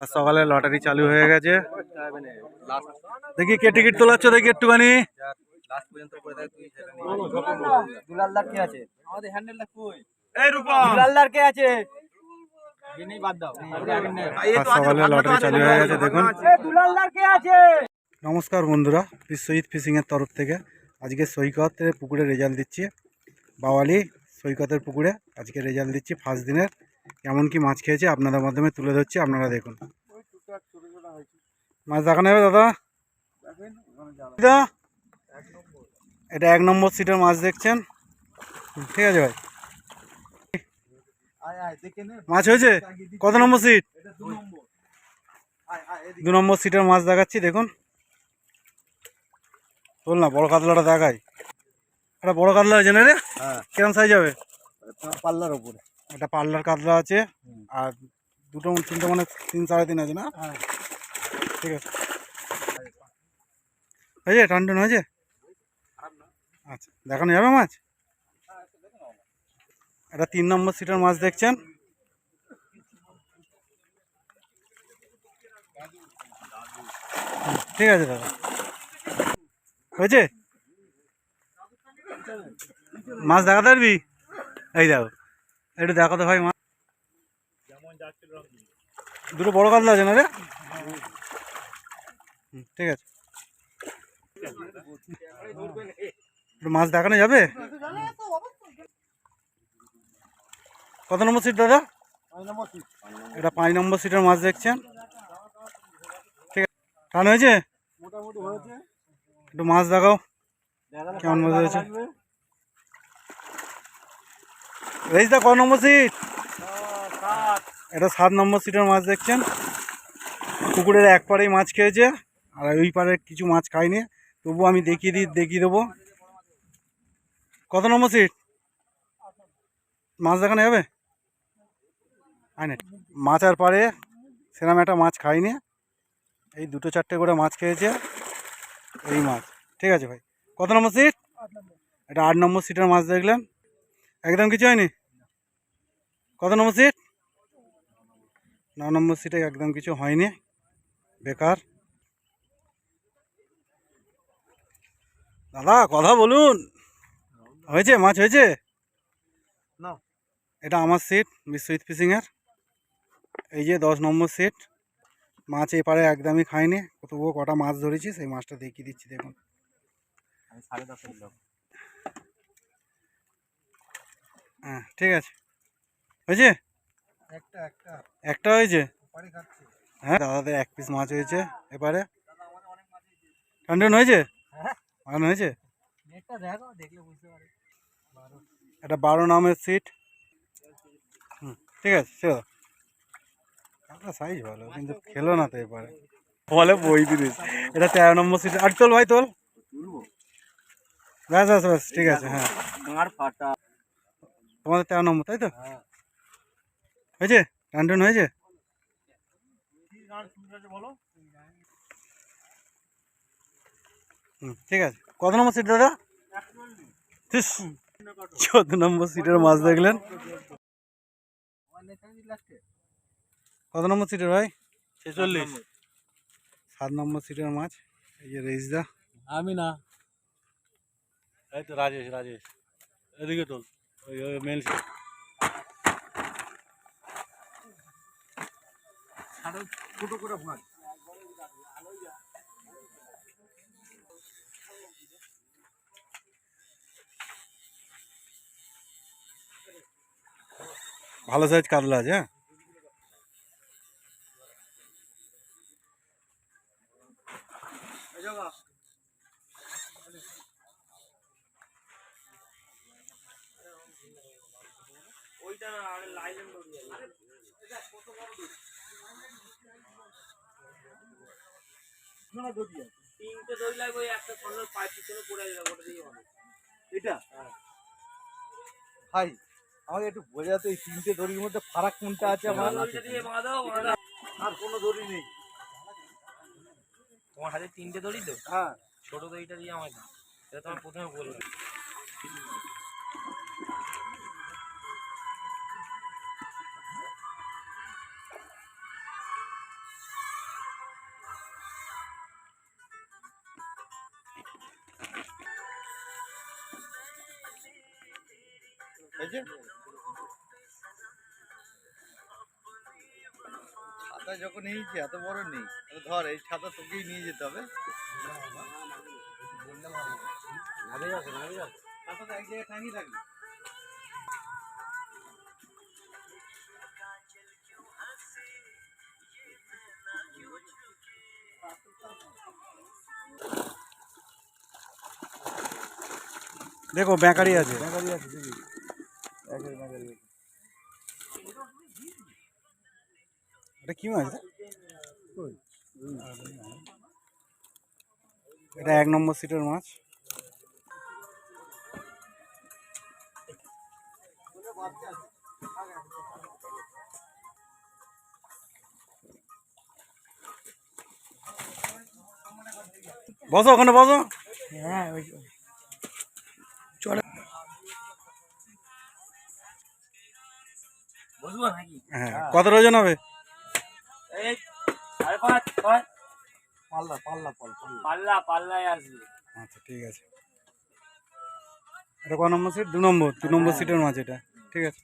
সকালে লটারি চালু হয়ে গেছে। দেখি কে টিকিট তোলাচ্ছ, দেখি একটুখানি। সকালে লটারি চালু হয়ে গেছে দেখুন। নমস্কার বন্ধুরা, বিশ্বজিৎ ফিশিং এর তরফ থেকে আজকে সৈকতের পুকুরে রেজাল্ট দিচ্ছি। বাওয়ালি সৈকতের পুকুরে আজকে রেজাল্ট দিচ্ছি ফার্স্ট দিনের। কেমন কি মাছ খেয়েছে আপনাদের মাধ্যমে তুলে ধরছি, আপনারা দেখুন। মাছ দেখানো যাবে দাদা? এটা 1 নম্বর সিটের মাছ দেখছেন, ঠিক আছে ভাই। মাছ হয়েছে কত নম্বর সিট? 2 নম্বর সিটের মাছ দেখাচ্ছি দেখুন। বল না, বড় কাতলাটা দেখাই। একটা বড় কাতলা হয়েছে না রে? কিরম সাইজ হবে? পাল্লার উপরে একটা পাল্লার কাতলা আছে, আর দুটো তিনটে মানে 3-3.5 আছে না? ঠিক আছে, হয়েছে টান হয়েছে। আচ্ছা, দেখানো যাবে মাছ? এটা 3 নম্বর সিটের মাছ দেখছেন। ঠিক আছে দাদা, হয়েছে। মাছ দেখাতে পারবি? এই দেখো, একটু দেখাতে ভাই মাছ। দুটো বড় কাতলা আছে না রে? ঠিক আছে, একটু মাছ দেখানো যাবে? কত নম্বর সিট দাদা? এটা 5 নম্বর সিটের মাছ দেখছেন। ঠিক আছে, টান হয়েছে? একটু মাছ দেখাও, কেমন মাছ হয়েছে। রেজদা কত নম্বর সিট? এটা 7 নম্বর সিটের মাছ দেখছেন। পুকুরের এক পাড়েই মাছ খেয়েছে, আর ওই পাড়ে কিছু মাছ খাইনি, তবু আমি দেখিয়ে দেবো। কত নম্বর সিট? মাছ দেখানো যাবে? আয় মাচার পাড়ে সেরকম একটা মাছ খাইনি, এই 2-4টে করে মাছ খেয়েছে এই মাছ। ঠিক আছে ভাই, কত নম্বর সিট? এটা 8 নম্বর সিটের মাছ দেখলেন, একদম কিছু হয়নি। কত নম্বর সিট? 9 নম্বর সিটে একদম কিছু হয়নি, বেকার। দাদা কথা বলুন, হয়েছে মাছ হয়েছে? এটা আমার সিট বিশ্বজিৎ ফিশিং এর, এই যে 10 নম্বর সিট। মাছ এপারে একদমই খাইনি, তবুও কটা মাছ ধরেছি, সেই মাছটা দেখিয়ে দিচ্ছি দেখুন। হ্যাঁ ঠিক আছে, হয়েছে একটা হয়েছে। হ্যাঁ দাদাদের 1 পিস মাছ হয়েছে এবারে। টান হয়েছে, ভালো হয়েছে। এটা 12 নামের সিট। ঠিক আছে, চলো। সাইজ ভালো, কিন্তু খেলো না তো এবারে, বলে বই দিস। এটা 13 নম্বর সিট। আর তোল ভাই, তোল। ব্যাস ব্যাস ব্যাস, ঠিক আছে। হ্যাঁ, তোমাদের 13 নম্বর, তাই তো? হয়েছে, টান হয়েছে। ঠিক আছে, কত নম্বর সিট দাদা? 14 নম্বর সিটের মাছ দেখলেন। কত নম্বর সিটের ভাই? 46। 7 নম্বর সিটের মাছ, এই যে রেজদা। আমি না, এই তো রাজেশ এদিকে তোল, ওই মেল সিট। ছোটো করে ভাঁজ। ভালো সাইজ কাতলা আছে। হ্যাঁ, ভাই আমাকে একটু বোঝাতে, এই 3টে দড়ির মধ্যে ফারাক কোনটা আছে? আমার আর কোনো দড়ি নেই। তোমার হাতে 3টে দড়ি তো? হ্যাঁ, ছোট দড়িটা দিয়ে আমায় দাও, এটা তোমার প্রথমে বললাম। এই যে ছাতা যখন নিয়েছি এত বড় নেই, ধর এই ছাতা তোকেই নিয়ে যেতে হবে। ছাতাটা এক জায়গায় টাঙিয়ে থাকবে। দেখো বেকারি আছে। এটা কি মাছ? এটা 1 নম্বর সিটের মাছ। বসো ওখানে বসো। হ্যাঁ চলে। বসবো নাকি? হ্যাঁ, কত ওজন হবে? এই 5.5 কয় পাল্লা পাল্লায় আসবে। আচ্ছা ঠিক আছে। এটা ক নম্বর সিট? 2 নম্বর। 2 নম্বর সিটের মাছ এটা। ঠিক আছে।